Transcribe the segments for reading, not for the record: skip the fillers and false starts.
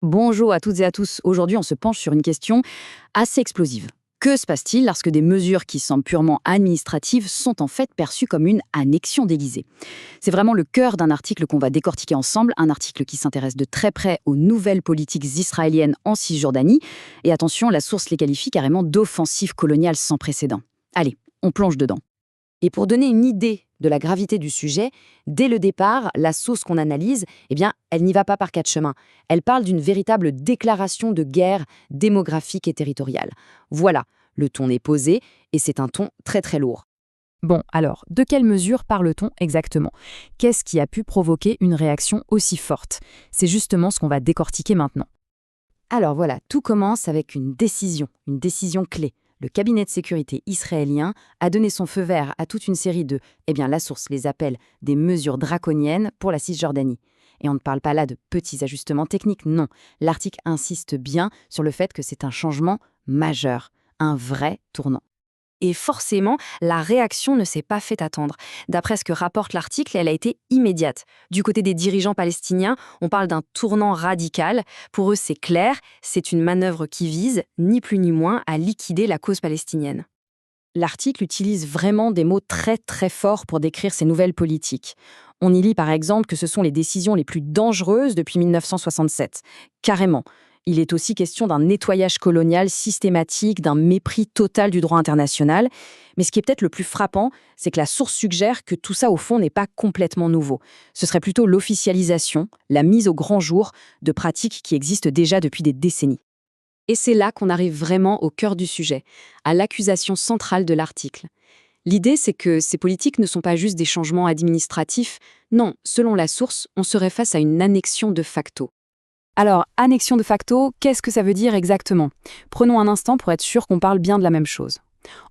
Bonjour à toutes et à tous. Aujourd'hui, on se penche sur une question assez explosive. Que se passe-t-il lorsque des mesures qui semblent purement administratives sont en fait perçues comme une annexion déguisée? C'est vraiment le cœur d'un article qu'on va décortiquer ensemble, un article qui s'intéresse de très près aux nouvelles politiques israéliennes en Cisjordanie. Et attention, la source les qualifie carrément d'offensive coloniale sans précédent. Allez, on plonge dedans. Et pour donner une idée de la gravité du sujet, dès le départ, la source qu'on analyse, elle n'y va pas par quatre chemins. Elle parle d'une véritable déclaration de guerre démographique et territoriale. Voilà, le ton est posé et c'est un ton très très lourd. Bon, alors, de quelles mesures parle-t-on exactement? Qu'est-ce qui a pu provoquer une réaction aussi forte? C'est justement ce qu'on va décortiquer maintenant. Alors voilà, tout commence avec une décision clé. Le cabinet de sécurité israélien a donné son feu vert à toute une série de, la source les appelle des mesures draconiennes pour la Cisjordanie. Et on ne parle pas là de petits ajustements techniques, non. L'article insiste bien sur le fait que c'est un changement majeur, un vrai tournant. Et forcément, la réaction ne s'est pas fait attendre. D'après ce que rapporte l'article, elle a été immédiate. Du côté des dirigeants palestiniens, on parle d'un tournant radical. Pour eux, c'est clair, c'est une manœuvre qui vise, ni plus ni moins, à liquider la cause palestinienne. L'article utilise vraiment des mots très très forts pour décrire ces nouvelles politiques. On y lit par exemple que ce sont les décisions les plus dangereuses depuis 1967. Carrément. Il est aussi question d'un nettoyage colonial systématique, d'un mépris total du droit international. Mais ce qui est peut-être le plus frappant, c'est que la source suggère que tout ça, au fond, n'est pas complètement nouveau. Ce serait plutôt l'officialisation, la mise au grand jour de pratiques qui existent déjà depuis des décennies. Et c'est là qu'on arrive vraiment au cœur du sujet, à l'accusation centrale de l'article. L'idée, c'est que ces politiques ne sont pas juste des changements administratifs. Non, selon la source, on serait face à une annexion de facto. Alors, annexion de facto, qu'est-ce que ça veut dire exactement? Prenons un instant pour être sûr qu'on parle bien de la même chose.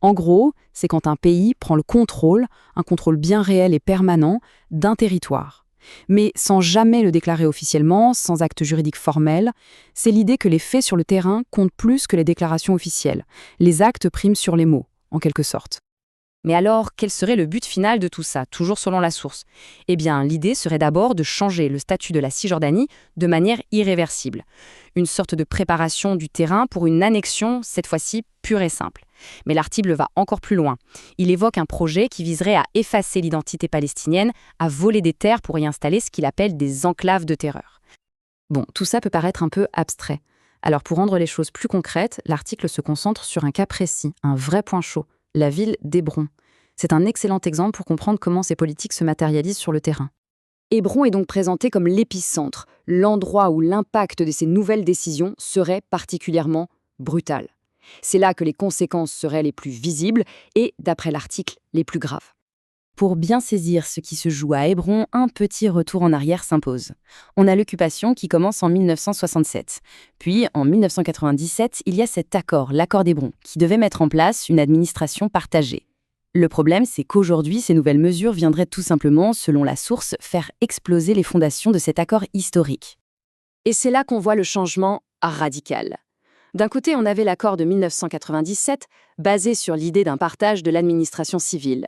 En gros, c'est quand un pays prend le contrôle, un contrôle bien réel et permanent, d'un territoire. Mais sans jamais le déclarer officiellement, sans acte juridique formel, c'est l'idée que les faits sur le terrain comptent plus que les déclarations officielles. Les actes priment sur les mots, en quelque sorte. Mais alors, quel serait le but final de tout ça, toujours selon la source? L'idée serait d'abord de changer le statut de la Cisjordanie de manière irréversible. Une sorte de préparation du terrain pour une annexion, cette fois-ci pure et simple. Mais l'article va encore plus loin. Il évoque un projet qui viserait à effacer l'identité palestinienne, à voler des terres pour y installer ce qu'il appelle des enclaves de terreur. Bon, tout ça peut paraître un peu abstrait. Alors pour rendre les choses plus concrètes, l'article se concentre sur un cas précis, un vrai point chaud. La ville d'Hébron. C'est un excellent exemple pour comprendre comment ces politiques se matérialisent sur le terrain. Hébron est donc présenté comme l'épicentre, l'endroit où l'impact de ces nouvelles décisions serait particulièrement brutal. C'est là que les conséquences seraient les plus visibles et, d'après l'article, les plus graves. Pour bien saisir ce qui se joue à Hébron, un petit retour en arrière s'impose. On a l'occupation qui commence en 1967. Puis, en 1997, il y a cet accord, l'accord d'Hébron, qui devait mettre en place une administration partagée. Le problème, c'est qu'aujourd'hui, ces nouvelles mesures viendraient tout simplement, selon la source, faire exploser les fondations de cet accord historique. Et c'est là qu'on voit le changement radical. D'un côté, on avait l'accord de 1997, basé sur l'idée d'un partage de l'administration civile.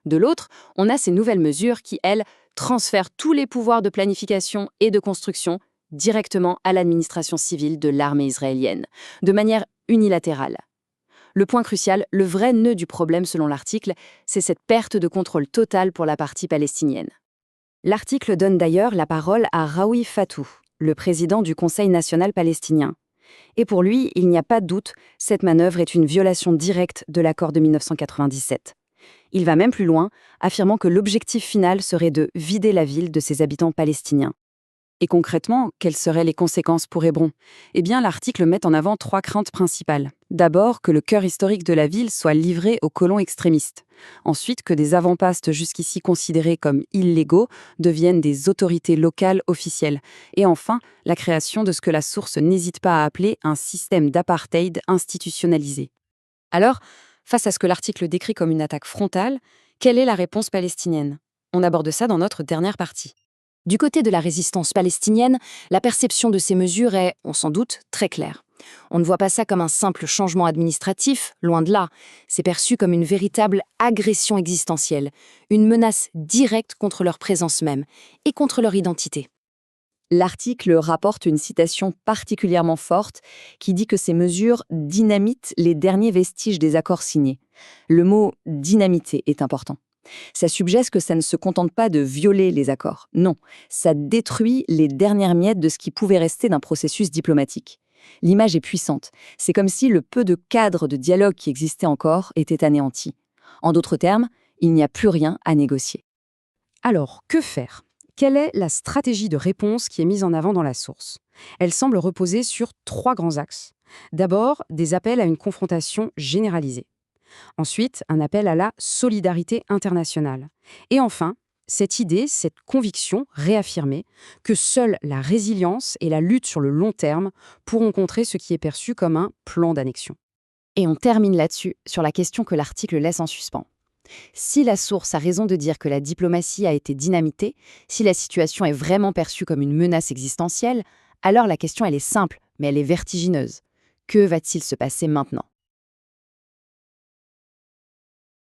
De l'autre, on a ces nouvelles mesures qui, elles, transfèrent tous les pouvoirs de planification et de construction directement à l'administration civile de l'armée israélienne, de manière unilatérale. Le point crucial, le vrai nœud du problème selon l'article, c'est cette perte de contrôle total pour la partie palestinienne. L'article donne d'ailleurs la parole à Raoui Fatou, le président du Conseil national palestinien. Et pour lui, il n'y a pas de doute, cette manœuvre est une violation directe de l'accord de 1997. Il va même plus loin, affirmant que l'objectif final serait de vider la ville de ses habitants palestiniens. Et concrètement, quelles seraient les conséquences pour Hébron? L'article met en avant 3 craintes principales. D'abord, que le cœur historique de la ville soit livré aux colons extrémistes. Ensuite, que des avant-postes jusqu'ici considérés comme illégaux deviennent des autorités locales officielles. Et enfin, la création de ce que la source n'hésite pas à appeler un système d'apartheid institutionnalisé. Alors, face à ce que l'article décrit comme une attaque frontale, quelle est la réponse palestinienne? On aborde ça dans notre dernière partie. Du côté de la résistance palestinienne, la perception de ces mesures est, on s'en doute, très claire. On ne voit pas ça comme un simple changement administratif, loin de là. C'est perçu comme une véritable agression existentielle, une menace directe contre leur présence même et contre leur identité. L'article rapporte une citation particulièrement forte qui dit que ces mesures dynamitent les derniers vestiges des accords signés. Le mot « dynamiter » est important. Ça suggère que ça ne se contente pas de violer les accords. Non, ça détruit les dernières miettes de ce qui pouvait rester d'un processus diplomatique. L'image est puissante. C'est comme si le peu de cadre de dialogue qui existait encore était anéanti. En d'autres termes, il n'y a plus rien à négocier. Alors, que faire? Quelle est la stratégie de réponse qui est mise en avant dans la source? Elle semble reposer sur 3 grands axes. D'abord, des appels à une confrontation généralisée. Ensuite, un appel à la solidarité internationale. Et enfin, cette idée, cette conviction réaffirmée que seule la résilience et la lutte sur le long terme pourront contrer ce qui est perçu comme un plan d'annexion. Et on termine là-dessus, sur la question que l'article laisse en suspens. Si la source a raison de dire que la diplomatie a été dynamitée, si la situation est vraiment perçue comme une menace existentielle, alors la question elle est simple, mais elle est vertigineuse. Que va-t-il se passer maintenant ?